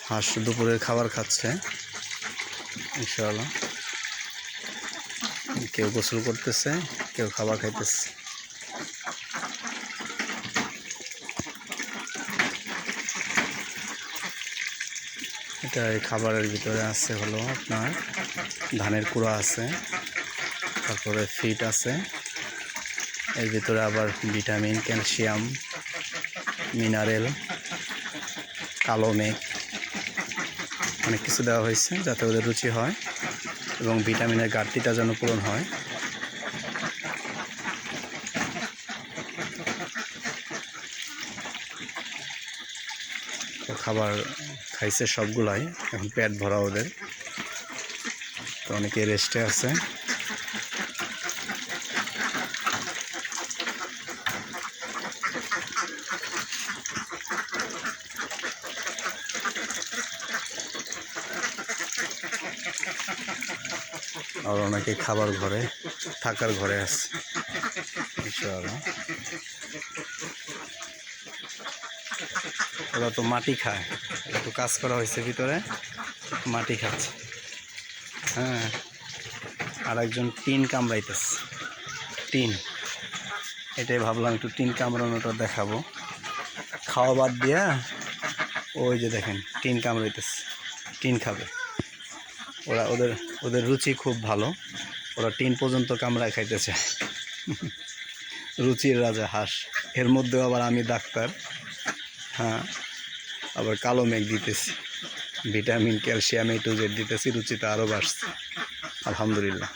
হাঁস দুপুরের খাবার খাচ্ছে ইনশাআল্লাহ। কেউ গোসল করতেছে, কেউ খাবার খাইতেছে। এটা এই খাবারের ভিতরে আছে হলো আপনার ধানের কুড়া আছে, তারপরে ফিট আছে, এর ভিতরে আবার ভিটামিন, ক্যালসিয়াম, মিনারেল, কালো মেঘ, অনেক কিছু দেওয়া হয়েছে যাতে ওদের রুচি হয় এবং ভিটামিনের ঘাটতিটা যেন পূরণ হয়। তো খাবার খাইছে সবগুলাই, এখন পেট ভরা ওদের। তো অনেকে রেস্টে আছে। আর অনেকে খাবার ঘরে, থাকার ঘরে আছে ইনশাআল্লাহ। ওরা তো মাটি খায়, একটু কাজ করা হয়েছে ভিতরে, মাটি খাচ্ছে। হ্যাঁ, আর একজন টিন কামড়াইতেছে, টিন। এটাই ভাবলাম একটু টিন কামড়ানোটা দেখাবো। খাওয়া বাদ দিয়া ওই যে দেখেন টিন কামড়াইতেছে, টিন খাবে ওরা। ওদের ওদের রুচি খুব ভালো, ওরা টিন পর্যন্ত কামড়ায় খাইতেছে। রুচির রাজা হাঁস। এর মধ্যেও আবার আমি ডাক্তার। হ্যাঁ, আবার কালো মেঘ দিতেছি, vitamin, calcium A to Z দিতেছি, রুচিটা আরও বাড়ছে আলহামদুলিল্লাহ।